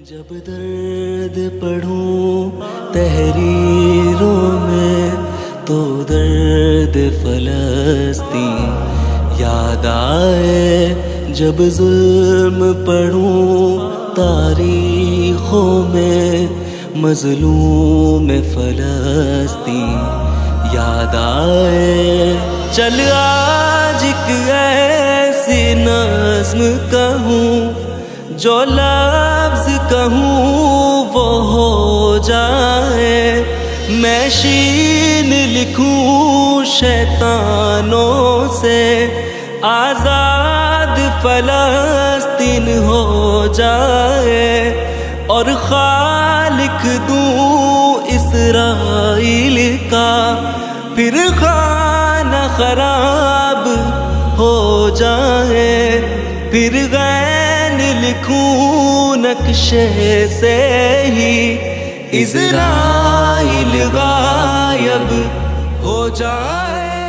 جب درد پڑھوں تحریروں میں تو درد فلسطین یاد آئے، جب ظلم پڑھوں تاریخوں میں مظلوم فلسطین یاد آئے۔ چل آج ایک ایسی نظم کہوں، جو لفظ کہوں وہ ہو جائے، میں شین لکھوں شیطانوں سے، آزاد فلسطین ہو جائے، اور خالق دوں اسرائیل کا پھر خانہ خراب ہو جائے، پھر غین لکھوں نقشے سے ہی اسرائیل غائب ہو جائے۔